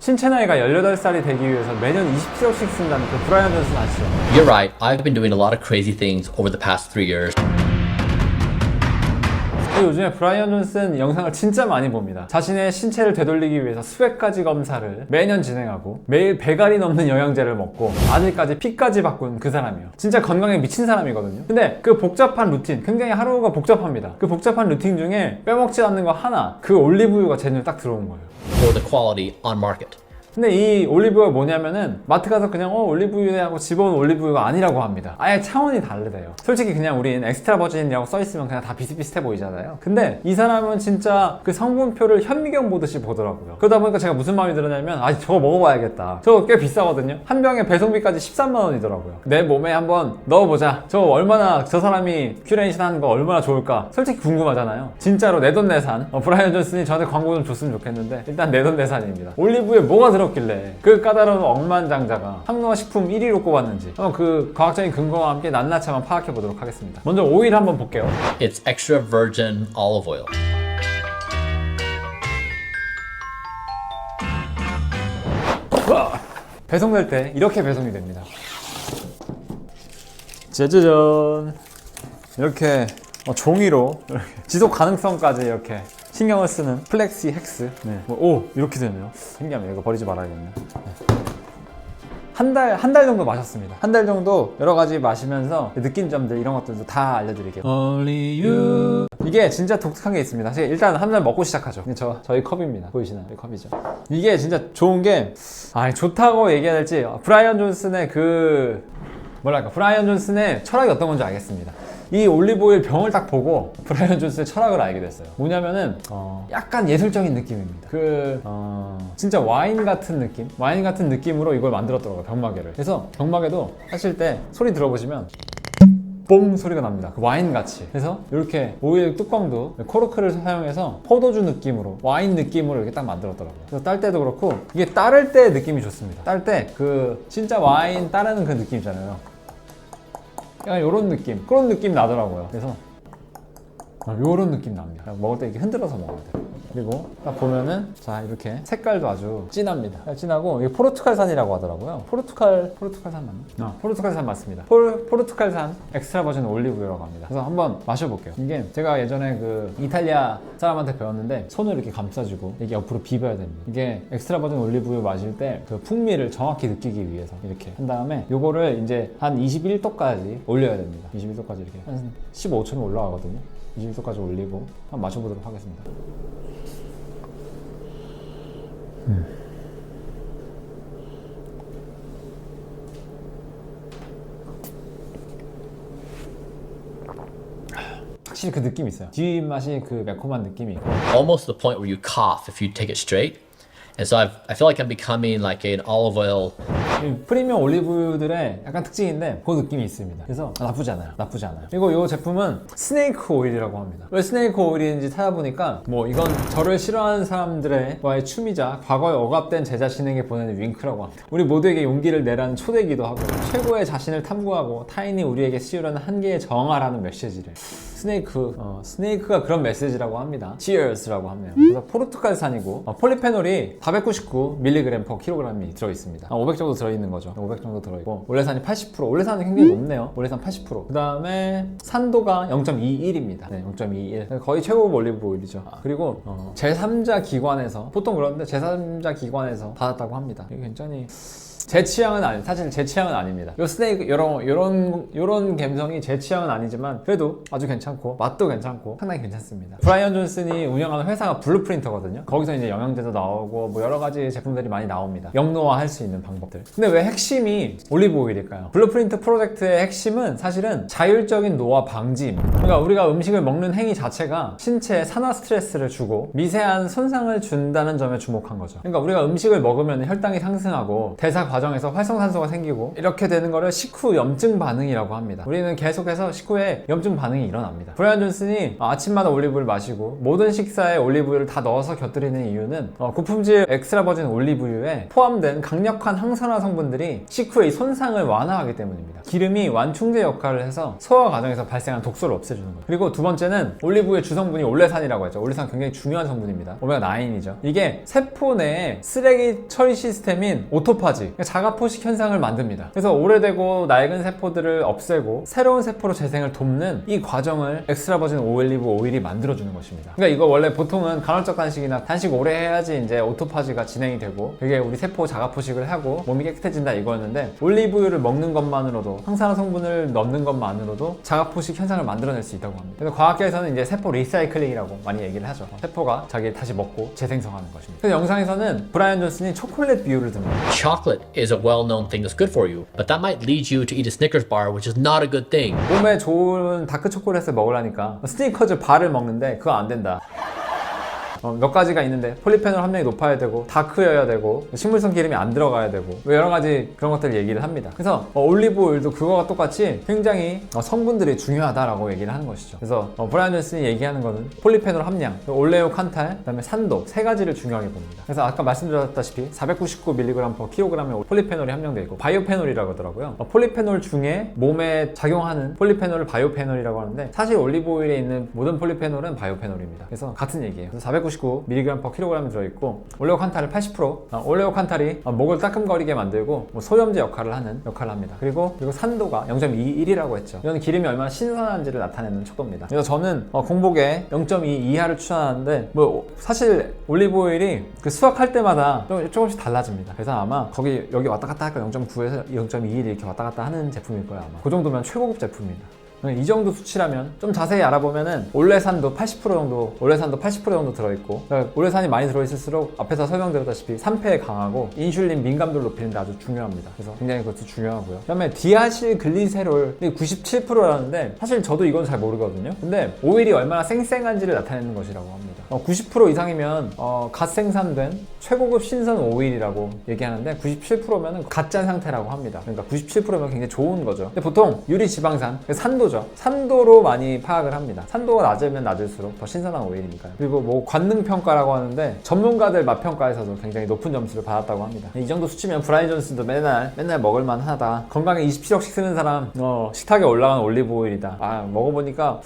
신체 나이가 18살이 되기 위해서 매년 27억씩 쓴다는 그 브라이언 존슨 아시죠? You're right. I've been doing a lot of crazy things over the past 3 years. 요즘에 브라이언 존슨 영상을 진짜 많이 봅니다. 자신의 신체를 되돌리기 위해서 수백 가지 검사를 매년 진행하고 매일 100알이 넘는 영양제를 먹고 아들까지 피까지 바꾼 그 사람이에요. 진짜 건강에 미친 사람이거든요. 근데 그 복잡한 루틴, 굉장히 하루가 복잡합니다. 그 복잡한 루틴 중에 빼먹지 않는 거 하나, 그 올리브유가 제 눈에 딱 들어온 거예요. For the quality on market. 근데 이 올리브유가 뭐냐면은 마트 가서 그냥 올리브유네 하고 집어온 올리브유가 아니라고 합니다. 아예 차원이 다르대요. 솔직히 그냥 우린 엑스트라 버진이라고 써있으면 그냥 다 비슷비슷해 보이잖아요. 근데 이 사람은 진짜 그 성분표를 현미경 보듯이 보더라고요. 그러다 보니까 제가 무슨 마음이 들었냐면 저거 먹어봐야겠다. 저거 꽤 비싸거든요. 한 병에 배송비까지 13만 원이더라고요. 내 몸에 한번 넣어보자. 저거 얼마나 저 사람이 큐레이션 하는 거 얼마나 좋을까 솔직히 궁금하잖아요. 진짜로 내돈내산 브라이언 존슨이 저한테 광고 좀 줬으면 좋겠는데 일단 내돈내산입니다. 올리브유에 뭐가 들었길래 그 까다로운 억만장자가 항노화식품 1위로 꼽았는지 한번 그 과학적인 근거와 함께 낱낱이 한번 파악해 보도록 하겠습니다. 먼저 오일 한번 볼게요. It's extra virgin olive oil. 배송될 때 이렇게 배송이 됩니다. 짜자잔 이렇게 종이로 이렇게 지속 가능성까지 이렇게 신경을 쓰는 플렉시 헥스. 네. 오 이렇게 되네요. 신기하네요. 이거 버리지 말아야겠네. 한 달 정도 마셨습니다. 한 달 정도 여러 가지 마시면서 느낀 점들 이런 것들도 다 알려드릴게요. Only you. 이게 진짜 독특한 게 있습니다. 사실 일단 한 잔 먹고 시작하죠. 저희 컵입니다. 보이시나요? 이 컵이죠. 이게 진짜 좋은 게 좋다고 얘기해야 될지 브라이언 존슨의 브라이언 존슨의 철학이 어떤 건지 알겠습니다. 이 올리브오일 병을 딱 보고 브라이언 존슨의 철학을 알게 됐어요. 뭐냐면은 약간 예술적인 느낌입니다. 진짜 와인 같은 느낌? 와인 같은 느낌으로 이걸 만들었더라고요. 병마개를. 그래서 병마개도 하실 때 소리 들어보시면 뽕 소리가 납니다. 그 와인 같이. 그래서 이렇게 오일 뚜껑도 코르크를 사용해서 포도주 느낌으로 와인 느낌으로 이렇게 딱 만들었더라고요. 그래서 딸 때도 그렇고 이게 따를 때 느낌이 좋습니다. 딸 때 그 진짜 와인 따르는 그 느낌 있잖아요. 약간 이런 느낌, 그런 느낌 나더라고요. 그래서 이런 느낌 납니다. 먹을 때 이렇게 흔들어서 먹어야 돼요. 그리고 딱 보면은 자 이렇게 색깔도 아주 진합니다. 진하고 이게 포르투갈산이라고 하더라고요. 포르투갈산 맞나? 포르투갈산 맞습니다. 포르투갈산 엑스트라 버진 올리브유라고 합니다. 그래서 한번 마셔볼게요. 이게 제가 예전에 그 이탈리아 사람한테 배웠는데 손을 이렇게 감싸주고 이게 옆으로 비벼야 됩니다. 이게 엑스트라 버진 올리브유 마실 때 그 풍미를 정확히 느끼기 위해서 이렇게 한 다음에 요거를 이제 한 21도까지 올려야 됩니다. 21도까지 이렇게 한 15초면 올라가거든요. 21도까지 올리고 한번 마셔보도록 하겠습니다. 확실히 그 느낌이 있어요. 뒷맛이 그 매콤한 느낌이 있고 Almost to the point where you cough if you take it straight. And so I feel like I'm becoming like an olive oil. 프리미엄 올리브유들의 약간 특징인데 그 느낌이 있습니다. 그래서 나쁘지 않아요. 그리고 이 제품은 스네이크 오일이라고 합니다. 왜 스네이크 오일인지 찾아보니까 이건 저를 싫어하는 사람들과의 춤이자 과거에 억압된 제 자신에게 보내는 윙크라고 합니다. 우리 모두에게 용기를 내라는 초대이기도 하고 최고의 자신을 탐구하고 타인이 우리에게 씌우려는 한계에 저항하라는 메시지를 스네이크가 그런 메시지라고 합니다. Cheers라고 합니다. 그래서 포르투갈산이고 폴리페놀이 499mg/kg이 들어있습니다. 500 정도 들어있는 거죠. 500 정도 들어있고 원래산이 80%. 원래산이 굉장히 높네요. 원래산 80%. 그 다음에 산도가 0.21입니다. 네, 0.21. 거의 최고급 올리브 오일이죠. 그리고 제3자 기관에서 보통 그러는데 제3자 기관에서 받았다고 합니다. 이게 굉장히 제 취향은 사실 제 취향은 아닙니다. 요 스테이크 요런 감성이 제 취향은 아니지만 그래도 아주 괜찮고 맛도 괜찮고 상당히 괜찮습니다. 브라이언 존슨이 운영하는 회사가 블루프린터거든요. 거기서 이제 영양제도 나오고 여러 가지 제품들이 많이 나옵니다. 영노화할 수 있는 방법들. 근데 왜 핵심이 올리브 오일일까요? 블루프린트 프로젝트의 핵심은 사실은 자율적인 노화 방지입니다. 그러니까 우리가 음식을 먹는 행위 자체가 신체에 산화 스트레스를 주고 미세한 손상을 준다는 점에 주목한 거죠. 그러니까 우리가 음식을 먹으면 혈당이 상승하고 대사 과정에서 활성산소가 생기고 이렇게 되는 거를 식후 염증 반응이라고 합니다. 우리는 계속해서 식후에 염증 반응이 일어납니다. 브라이언 존슨이 아침마다 올리브유를 마시고 모든 식사에 올리브유를 다 넣어서 곁들이는 이유는 고품질 엑스트라 버진 올리브유에 포함된 강력한 항산화 성분들이 식후의 이 손상을 완화하기 때문입니다. 기름이 완충제 역할을 해서 소화 과정에서 발생한 독소를 없애주는 거예요. 그리고 두 번째는 올리브유의 주성분이 올레산이라고 했죠. 올레산 굉장히 중요한 성분입니다. 오메가9이죠. 이게 세포 내에 쓰레기 처리 시스템인 오토파지, 자가포식 현상을 만듭니다. 그래서 오래되고 낡은 세포들을 없애고 새로운 세포로 재생을 돕는 이 과정을 엑스트라 버진 올리브 오일이 만들어주는 것입니다. 그러니까 이거 원래 보통은 간헐적 단식이나 단식 오래 해야지 이제 오토파지가 진행이 되고 그게 우리 세포 자가포식을 하고 몸이 깨끗해진다 이거였는데, 올리브유를 먹는 것만으로도, 항산화 성분을 넣는 것만으로도 자가포식 현상을 만들어낼 수 있다고 합니다. 그래서 과학계에서는 이제 세포 리사이클링이라고 많이 얘기를 하죠. 세포가 자기 다시 먹고 재생성하는 것입니다. 그래서 영상에서는 브라이언 존슨이 초콜릿 비유를 듭니다. Chocolate is a well-known thing that's good for you, but that might lead you to eat a Snickers bar, which is not a good thing. 몸에 좋은 다크 초콜릿을 먹으려니까 스니커즈 바를 먹는데 그거 안 된다. 몇 가지가 있는데 폴리페놀 함량이 높아야 되고 다크여야 되고 식물성 기름이 안 들어가야 되고 여러 가지 그런 것들을 얘기를 합니다. 그래서 올리브 오일도 그거와 똑같이 굉장히 성분들이 중요하다라고 얘기를 하는 것이죠. 그래서 브라이언 존슨이 얘기하는 거는 폴리페놀 함량, 올레오 칸탈, 그다음에 산도 세 가지를 중요하게 봅니다. 그래서 아까 말씀드렸다시피 499mg/kg의 폴리페놀이 함량되어 있고 바이오페놀이라고 하더라고요. 폴리페놀 중에 몸에 작용하는 폴리페놀을 바이오페놀이라고 하는데, 사실 올리브 오일에 있는 모든 폴리페놀은 바이오페놀입니다. 그래서 같은 얘기예요. 그래서 499mg/kg이 들어있고 올레오 칸탈은 80%, 올레오 칸탈이 목을 따끔거리게 만들고 소염제 역할을 합니다. 그리고 산도가 0.21이라고 했죠. 이건 기름이 얼마나 신선한지를 나타내는 척도입니다. 그래서 저는 공복에 0.2 이하를 추천하는데, 사실 올리브 오일이 그 수확할 때마다 조금씩 달라집니다. 그래서 아마 여기 왔다 갔다 할까 0.9에서 0.21 이렇게 왔다 갔다 하는 제품일 거예요. 아마 그 정도면 최고급 제품입니다. 이 정도 수치라면 좀 자세히 알아보면은 올레산도 80% 정도 들어있고, 그러니까 올레산이 많이 들어있을수록 앞에서 설명드렸다시피 산패에 강하고 인슐린 민감도를 높이는 데 아주 중요합니다. 그래서 굉장히 그것도 중요하고요. 그 다음에 디아실 글리세롤이 97%라는데 사실 저도 이건 잘 모르거든요. 근데 오일이 얼마나 생생한지를 나타내는 것이라고 합니다. 90% 이상이면 갓 생산된 최고급 신선 오일이라고 얘기하는데, 97%면은 갓짠 상태라고 합니다. 그러니까 97%면 굉장히 좋은 거죠. 근데 보통 유리지방산, 산도로 많이 파악을 합니다. 산도가 낮으면 낮을수록 더 신선한 오일이니까요. 그리고 관능평가라고 하는데 전문가들 맛평가에서도 굉장히 높은 점수를 받았다고 합니다. 이 정도 수치면 브라이언 존슨도 맨날 먹을만 하다. 건강에 27억씩 쓰는 사람 식탁에 올라간 올리브 오일이다. 먹어보니까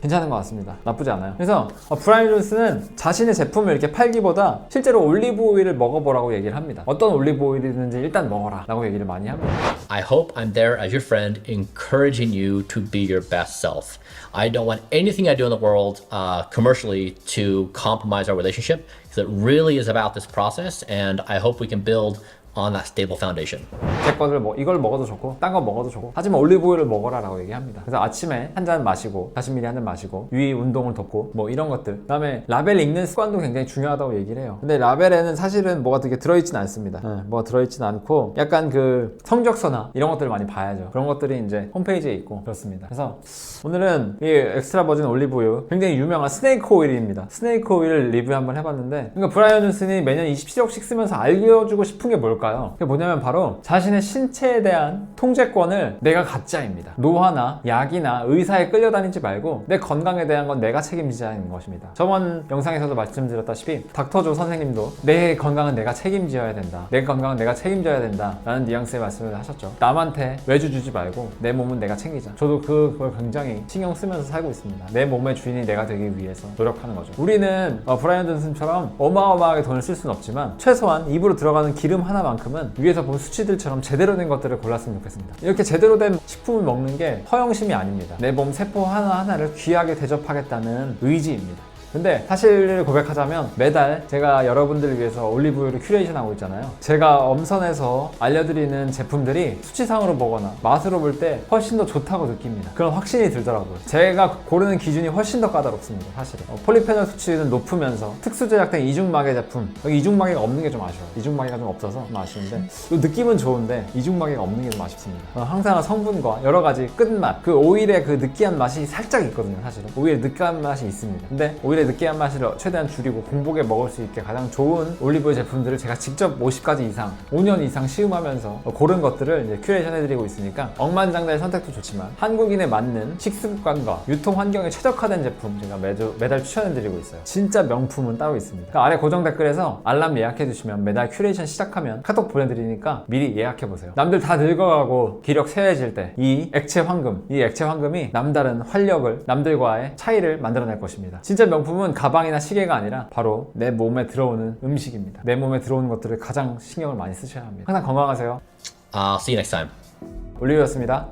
괜찮은 것 같습니다. 나쁘지 않아요. 그래서 브라이언 존슨은 자신의 제품을 이렇게 팔기보다 실제로 올리브 오일을 먹어보라고 얘기를 합니다. 어떤 올리브 오일이든지 일단 먹어라 라고 얘기를 많이 합니다. I hope I'm there as your friend, encouraging you to be your best self. I don't want anything I do in the world commercially to compromise our relationship, because it really is about this process, and I hope we can build on that stable foundation. 제 것을 이걸 먹어도 좋고 딴 거 먹어도 좋고, 하지만 올리브 오일을 먹어라 라고 얘기합니다. 그래서 아침에 한 잔 마시고 40ml 한 잔 마시고 유의 운동을 돕고 이런 것들, 그 다음에 라벨 읽는 습관도 굉장히 중요하다고 얘기를 해요. 근데 라벨에는 사실은 뭐가 되게 들어있진 않습니다. 뭐가 들어있진 않고 약간 그 성적서나 이런 것들을 많이 봐야죠. 그런 것들이 이제 홈페이지에 있고 그렇습니다. 그래서 오늘은 이 엑스트라 버진 올리브유, 굉장히 유명한 스네이크 오일입니다. 스네이크 오일을 리뷰 한번 해봤는데, 그러니까 브라이언 존슨이 매년 27억씩 쓰면서 알려주고 싶은 게 뭘까요? 그게 뭐냐면 바로 자신의 신체에 대한 통제권을 내가 갖자입니다. 노화나 약이나 의사에 끌려다니지 말고 내 건강에 대한 건 내가 책임지자는 것입니다. 저번 영상에서도 말씀드렸다시피 닥터조 선생님도 내 건강은 내가 책임져야 된다, 내 건강은 내가 책임져야 된다 라는 뉘앙스의 말씀을 하셨죠. 남한테 외주 주지 말고 내 몸은 내가 챙기자. 저도 그걸 굉장히 신경 쓰면서 살고 있습니다. 내 몸의 주인이 내가 되기 위해서 노력하는 거죠. 우리는 브라이언 존슨처럼 어마어마하게 돈을 쓸 수는 없지만 최소한 입으로 들어가는 기름 하나만큼은 위에서 본 수치들처럼 제대로 된 것들을 골랐으면 좋겠습니다. 이렇게 제대로 된 식품을 먹는 게 허영심이 아닙니다. 내 몸 세포 하나하나를 귀하게 대접하겠다는 의지입니다. 근데 사실을 고백하자면 매달 제가 여러분들을 위해서 올리브유를 큐레이션 하고 있잖아요. 제가 엄선해서 알려드리는 제품들이 수치상으로 보거나 맛으로 볼 때 훨씬 더 좋다고 느낍니다. 그런 확신이 들더라고요. 제가 고르는 기준이 훨씬 더 까다롭습니다. 사실은 폴리페놀 수치는 높으면서 특수 제작된 이중마개 제품, 여기 이중마개가 없는 게 좀 아쉬워요. 이중마개가 좀 없어서 좀 아쉬운데, 느낌은 좋은데 이중마개가 없는 게 좀 아쉽습니다. 항상 성분과 여러 가지 끝맛, 그 오일의 그 느끼한 맛이 살짝 있거든요. 사실은 오일의 느끼한 맛이 있습니다. 근데 오일의 오일의 느끼한 맛을 최대한 줄이고 공복에 먹을 수 있게 가장 좋은 올리브오일 제품들을 제가 직접 50가지 이상 5년 이상 시음하면서 고른 것들을 이제 큐레이션 해드리고 있으니까 억만장자의 선택도 좋지만 한국인에 맞는 식습관과 유통 환경에 최적화된 제품 제가 매달 추천해드리고 있어요. 진짜 명품은 따로 있습니다. 그 아래 고정 댓글에서 알람 예약해주시면 매달 큐레이션 시작하면 카톡 보내드리니까 미리 예약해보세요. 남들 다 늙어가고 기력 쇠해질 때 이 액체 황금이 남다른 활력을 남들과의 차이를 만들어낼 것입니다. 진짜 명품은 가방이나 시계가 아니라 바로 내 몸에 들어오는 음식입니다. 내 몸에 들어오는 것들을 가장 신경을 많이 쓰셔야 합니다. 항상 건강하세요. See you next time. 올리브였습니다.